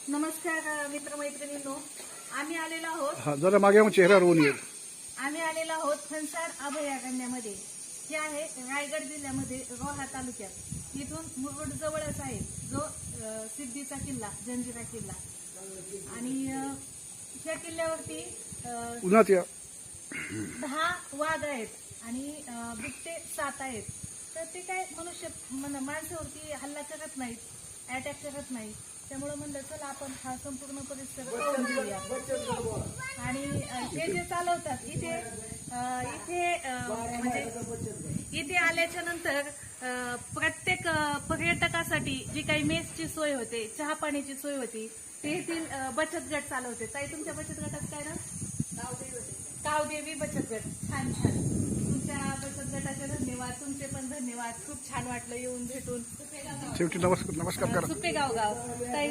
नमस्कार मित्रमैत्रिणींनो, आम्ही आलेलो आहोत जरा मागे मग चेहरा रोवून येईल. आम्ही आलेलो आहोत फणसाड अभयारण्यामध्ये. हे आहे रायगड जिल्ह्यामध्ये रोहा तालुक्यात. इथून मुरुड जवळच आहे जो सिद्धीचा किल्ला, जंजिरा किल्ला. आणि ह्या किल्ल्यावरती उन्हात या 10 वाघ आहेत आणि बिबटे 7 आहेत. तर ते काय माणसावरती हल्ला करत नाहीत, अटॅक करत नाहीत. त्यामुळे म्हणलं चला आपण हा संपूर्ण परिसर पाहून घेऊया. आणि हे जे चालवतात इथे म्हणजे इथे आल्याच्या नंतर प्रत्येक पर्यटकासाठी जी काही मेसची सोय होते, चहा पाण्याची सोय होती, ते येथील बचत गट चालवते. ताई, तुमच्या बचत गटात काय ना? कावदेवी बचत गट. छान छान. तुमच्या बचत गटाचे धन्यवाद, तुमचे पण धन्यवाद. खूप छान वाटलं येऊन भेटून. शेवटी नमस्कार करा. सुपेगाव गाव ताई.